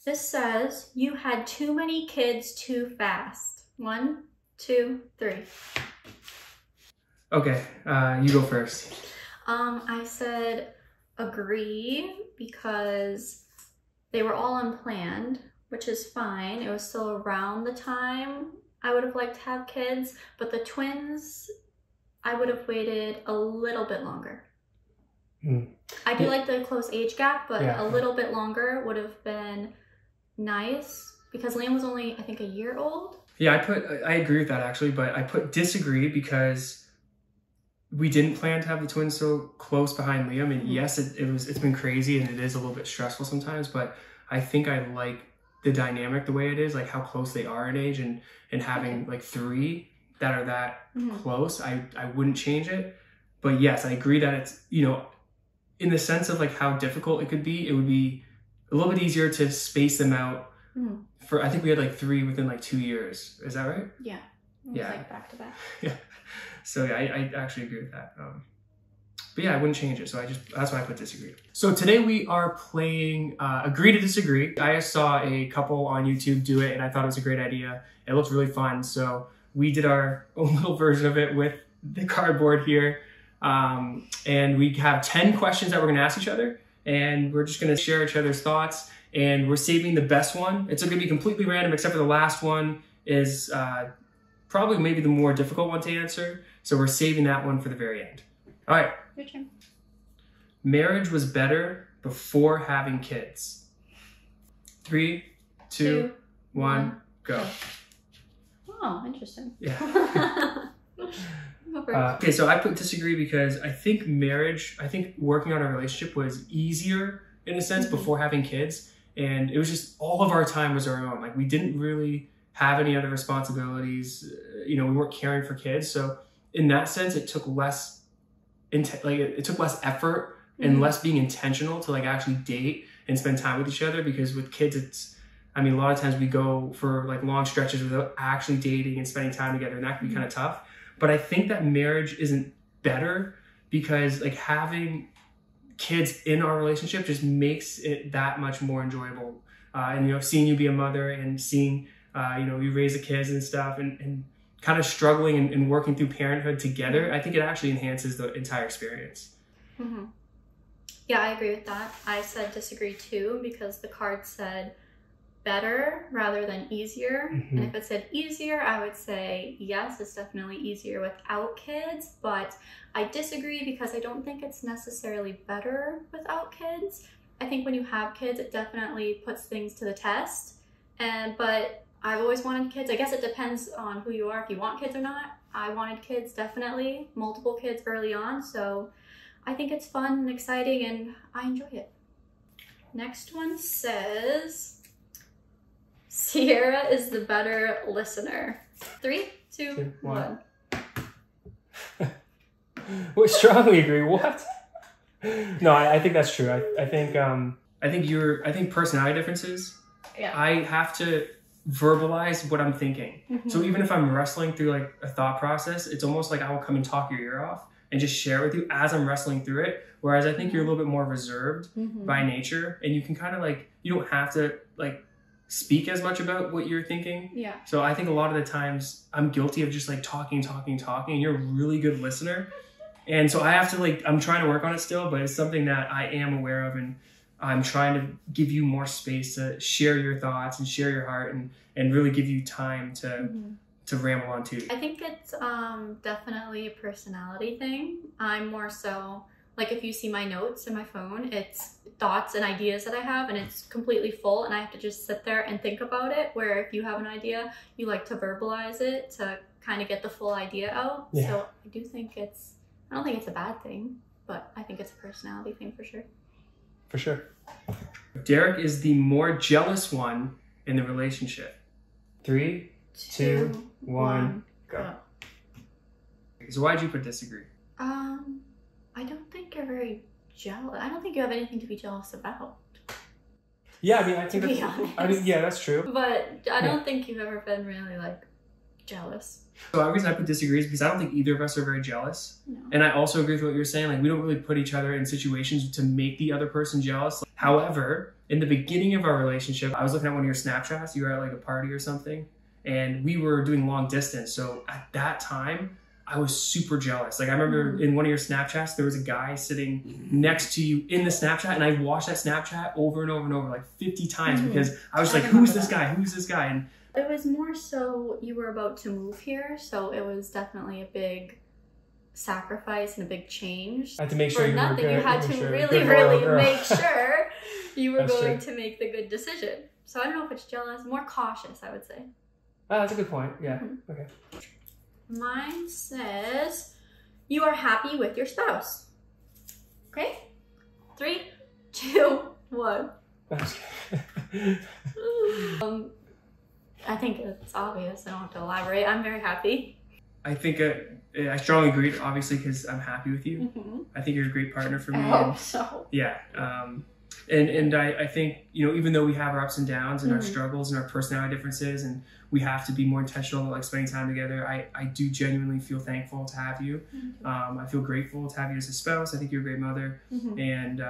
This says, you had too many kids too fast. 1, 2, 3. Okay, you go first. I said agree because they were all unplanned, which is fine. It was still around the time I would have liked to have kids, but the twins, I would have waited a little bit longer. I do like the close age gap, but a little bit longer would have been nice because Liam was only, I think, a year old. Yeah, I agree with that actually, but I put disagree because we didn't plan to have the twins so close behind Liam, and yes, it's been crazy and it is a little bit stressful sometimes, but I think I like the dynamic the way it is, like how close they are in age, and having like 3 that are that close, I wouldn't change it. But yes, I agree that it's, you know, in the sense of like how difficult it would be a little bit easier to space them out. For, I think we had like 3 within like 2 years. Is that right? Yeah. Yeah. Like back to back. Yeah. So yeah, I actually agree with that. But yeah, I wouldn't change it. So that's why I put disagree. So today we are playing Agree to Disagree. I saw a couple on YouTube do it and I thought it was a great idea. It looked really fun. So we did our own little version of it with the cardboard here. And we have 10 questions that we're gonna ask each other, and we're just gonna share each other's thoughts, and we're saving the best one. It's gonna be completely random except for the last one is probably maybe the more difficult one to answer. So we're saving that one for the very end. All right. Your turn. Marriage was better before having kids. 3, 2, 1, go. Oh, interesting. Yeah. Okay, so I put disagree because I think working on a relationship was easier in a sense before having kids. And it was just, all of our time was our own. Like, we didn't really have any other responsibilities. You know, we weren't caring for kids. So in that sense, it took less, it took less effort and less being intentional to like actually date and spend time with each other. Because with kids, it's, I mean, a lot of times we go for like long stretches without actually dating and spending time together, and that can be kind of tough. But I think that marriage isn't better because like having kids in our relationship just makes it that much more enjoyable. And, you know, seeing you be a mother and seeing, you know, you raise the kids and stuff, and kind of struggling and working through parenthood together, I think it actually enhances the entire experience. Yeah, I agree with that. I said disagree too because the card said better rather than easier. And if it said easier, I would say yes, it's definitely easier without kids, but I disagree because I don't think it's necessarily better without kids. I think when you have kids, it definitely puts things to the test. But I've always wanted kids. I guess it depends on who you are, if you want kids or not. I wanted kids, definitely, multiple kids early on, so I think it's fun and exciting and I enjoy it. Next one says, CIERRAH is the better listener. 3, 2, 1. We strongly agree. What? No, I think that's true. I think personality differences. Yeah. I have to verbalize what I'm thinking. So even if I'm wrestling through like a thought process, it's almost like I will come and talk your ear off and just share it with you as I'm wrestling through it. Whereas I think you're a little bit more reserved by nature, and you can kind of like, you don't have to like speak as much about what you're thinking. Yeah. So I think a lot of the times I'm guilty of just like talking, and you're a really good listener. And so I have to like, I'm trying to work on it still, but it's something that I am aware of, and I'm trying to give you more space to share your thoughts and share your heart, and really give you time to ramble on too. I think it's definitely a personality thing. I'm more so, like if you see my notes in my phone, it's thoughts and ideas that I have, and it's completely full, and I have to just sit there and think about it, where if you have an idea, you like to verbalize it to kind of get the full idea out. Yeah. So I do think I don't think it's a bad thing, but I think it's a personality thing for sure. For sure. Derek is the more jealous one in the relationship. 3, 2, 1, go. So why'd you put disagree? I don't think you're very jealous. I don't think you have anything to be jealous about. Yeah, I mean, I think yeah, that's true. But I don't think you've ever been really like jealous. So the reason I put disagree is because I don't think either of us are very jealous. No. And I also agree with what you're saying. Like, we don't really put each other in situations to make the other person jealous. However, in the beginning of our relationship, I was looking at one of your Snapchats. You were at like a party or something, and we were doing long distance. So at that time, I was super jealous. Like I remember in one of your Snapchats, there was a guy sitting next to you in the Snapchat, and I watched that Snapchat over and over and over like 50 times because I was like, who's this guy? Who's this guy? And it was more so you were about to move here, so it was definitely a big sacrifice and a big change. I had to make sure for nothing. You had to really make sure you were going to make the good decision. So I don't know if it's jealous, more cautious, I would say. Oh, that's a good point. Yeah. Okay. Mine says you are happy with your spouse. Okay? 3, 2, 1. I think it's obvious. I don't have to elaborate. I'm very happy. I think I strongly agree, obviously, because I'm happy with you. I think you're a great partner for me. I hope so. Yeah. And I think, you know, even though we have our ups and downs and our struggles and our personality differences, and we have to be more intentional about like spending time together, I do genuinely feel thankful to have you. I feel grateful to have you as a spouse. I think you're a great mother. And,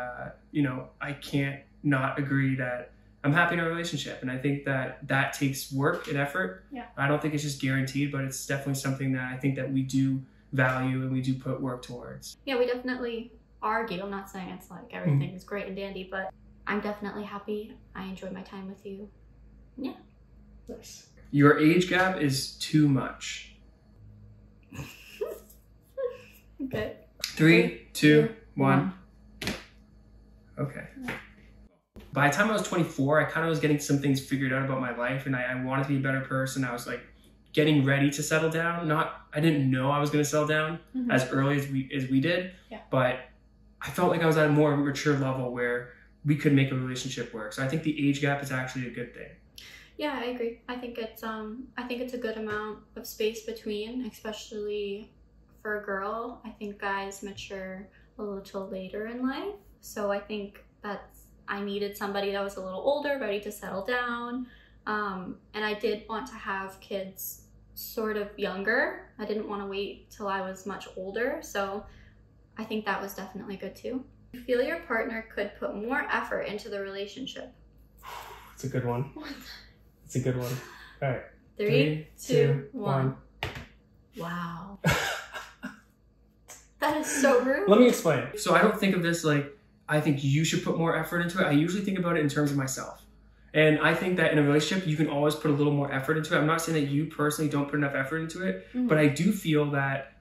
you know, I can't not agree that I'm happy in a relationship. And I think that takes work and effort. Yeah. I don't think it's just guaranteed, but it's definitely something that I think that we do value and we do put work towards. Yeah, we definitely argue. I'm not saying it's like everything is great and dandy, but I'm definitely happy. I enjoy my time with you. Yeah. Nice. Your age gap is too much. Okay. 3, 2, 1. Okay. By the time I was 24, I kind of was getting some things figured out about my life, and I wanted to be a better person. I was like getting ready to settle down. I didn't know I was going to settle down as early as we did, but I felt like I was at a more mature level where we could make a relationship work. So I think the age gap is actually a good thing. Yeah, I agree. I think it's a good amount of space between, especially for a girl. I think guys mature a little later in life, so I think I needed somebody that was a little older, ready to settle down. And I did want to have kids sort of younger. I didn't want to wait till I was much older. So I think that was definitely good too. You feel your partner could put more effort into the relationship. It's a good one. It's a good one. All right. 3, 2, 1. Wow. That is so rude. Let me explain. So I don't think of this like, I think you should put more effort into it. I usually think about it in terms of myself. And I think that in a relationship, you can always put a little more effort into it. I'm not saying that you personally don't put enough effort into it, but I do feel that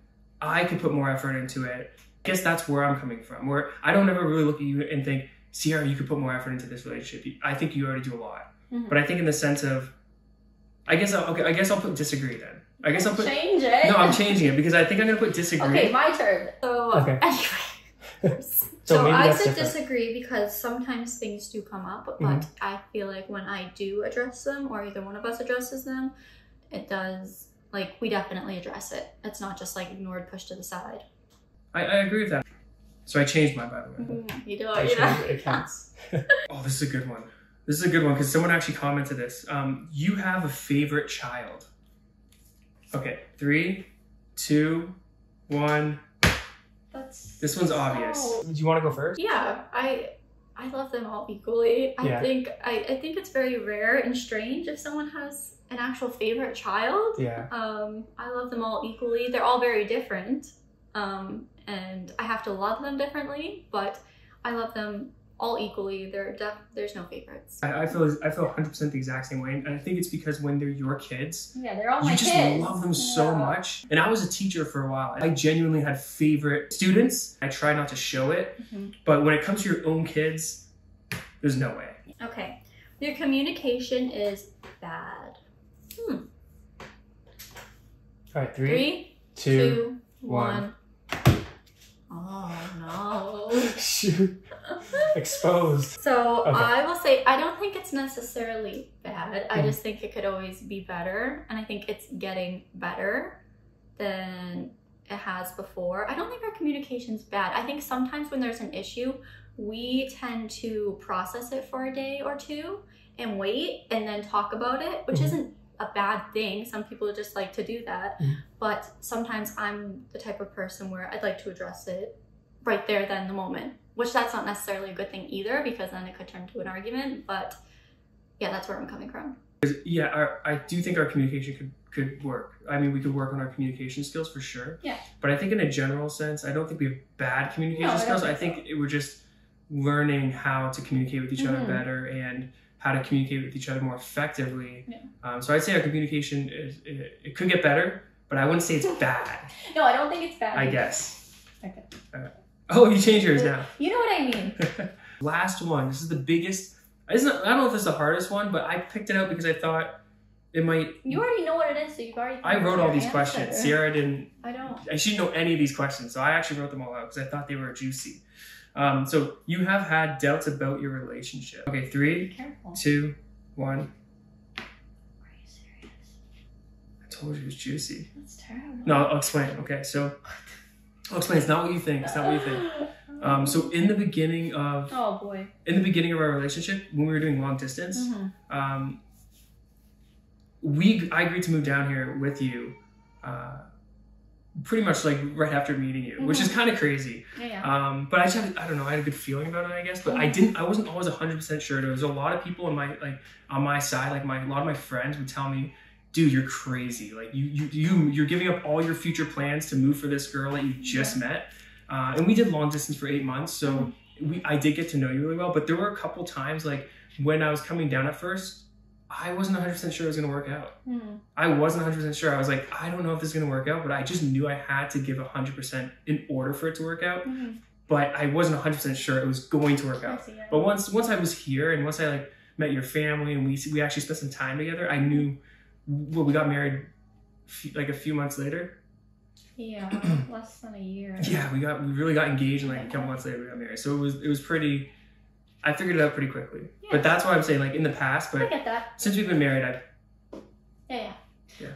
I could put more effort into it. I guess that's where I'm coming from, where I don't ever really look at you and think, CIERRAH, you could put more effort into this relationship. I think you already do a lot. But I think in the sense of, I guess I'll put disagree then. I guess I'll put change it. No, I'm changing it because I think I'm gonna put disagree. Okay, my turn. So anyway. So I said disagree because sometimes things do come up, but I feel like when I do address them, or either one of us addresses them, it does, like, we definitely address it. It's not just like ignored, pushed to the side. I agree with that. So I changed mine, by the way. You do it, it counts. Oh, this is a good one. This is a good one because someone actually commented this. You have a favorite child. Okay, 3, 2, 1. This one's obvious. Do you want to go first? Yeah, I love them all equally. I think it's very rare and strange if someone has an actual favorite child. Yeah. I love them all equally. They're all very different, and I have to love them differently. But I love them all equally. There's no favorites. I feel 100% the exact same way, and I think it's because when they're your kids, they're all my kids. You just love them so much. And I was a teacher for a while. I genuinely had favorite students. I try not to show it, but when it comes to your own kids, there's no way. Okay, your communication is bad. All right, 3, 2, 1. Oh no. Shoot. Exposed. So I will say, I don't think it's necessarily bad. I just think it could always be better. And I think it's getting better than it has before. I don't think our communication's bad. I think sometimes when there's an issue, we tend to process it for a day or two and wait and then talk about it, which isn't a bad thing. Some people just like to do that. But sometimes I'm the type of person where I'd like to address it right there then, the moment. which that's not necessarily a good thing either, because then it could turn to an argument. But yeah, that's where I'm coming from. Yeah, I do think our communication could work. I mean, we could work on our communication skills for sure. Yeah. But I think in a general sense, I don't think we have bad communication skills. I think we're just learning how to communicate with each other better and how to communicate with each other more effectively. Yeah. So I'd say our communication it could get better, but I wouldn't say it's bad. No, I don't think it's bad. I guess. Okay. Oh, you changed yours now. You know what I mean. Last one. This is the biggest. I don't know if this is the hardest one, but I picked it out because I thought it might. You already know what it is, so you've already. I wrote all these questions. Ciera didn't. I don't. She didn't know any of these questions, so I actually wrote them all out because I thought they were juicy. So you have had doubts about your relationship. Okay, 3, 2, 1. Are you serious? I told you it was juicy. That's terrible. No, I'll explain. Okay, so I'll explain. It's not what you think. It's not what you think. So in the beginning of in the beginning of our relationship, when we were doing long distance, I agreed to move down here with you, pretty much like right after meeting you, which is kind of crazy. Yeah. But I don't know, I had a good feeling about it, I guess. But I wasn't always 100% sure. There was a lot of people on my side, like a lot of my friends would tell me, dude, you're crazy. Like you're giving up all your future plans to move for this girl that you just met. And we did long distance for 8 months, so I did get to know you really well. But there were a couple times, like when I was coming down at first, I wasn't 100% sure it was going to work out. I wasn't 100% sure. I was like, I don't know if this is going to work out, but I just knew I had to give 100% in order for it to work out. But I wasn't 100% sure it was going to work out. But once I was here and once I met your family and we actually spent some time together, I knew. Well, we got married like a few months later. Yeah, less than a year. Yeah, we really got engaged, and like a couple months later we got married. So it was pretty. I figured it out pretty quickly. Yeah. But that's why I'm saying, like, in the past. But I get that. Since we've been married, Yeah.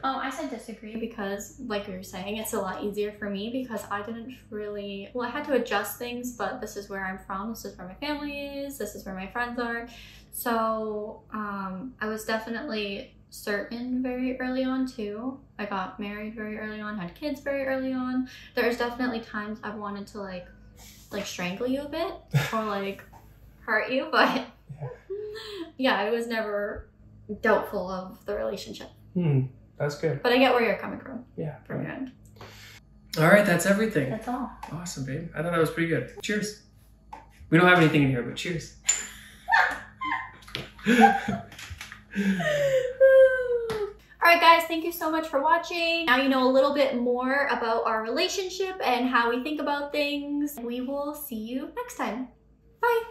I said disagree because, like you were saying, it's a lot easier for me because I didn't really. Well, I had to adjust things, but this is where I'm from. This is where my family is. This is where my friends are. So I was definitely certain very early on too. I got married very early on, had kids very early on. There's definitely times I wanted to like strangle you a bit or like hurt you, but yeah, I was never doubtful of the relationship. That's good. But I get where you're coming from. Yeah. From your end. All right, that's everything. That's all. Awesome, babe. I thought that was pretty good. Cheers. We don't have anything in here, but cheers. Alright guys, thank you so much for watching. Now you know a little bit more about our relationship and how we think about things. We will see you next time. Bye!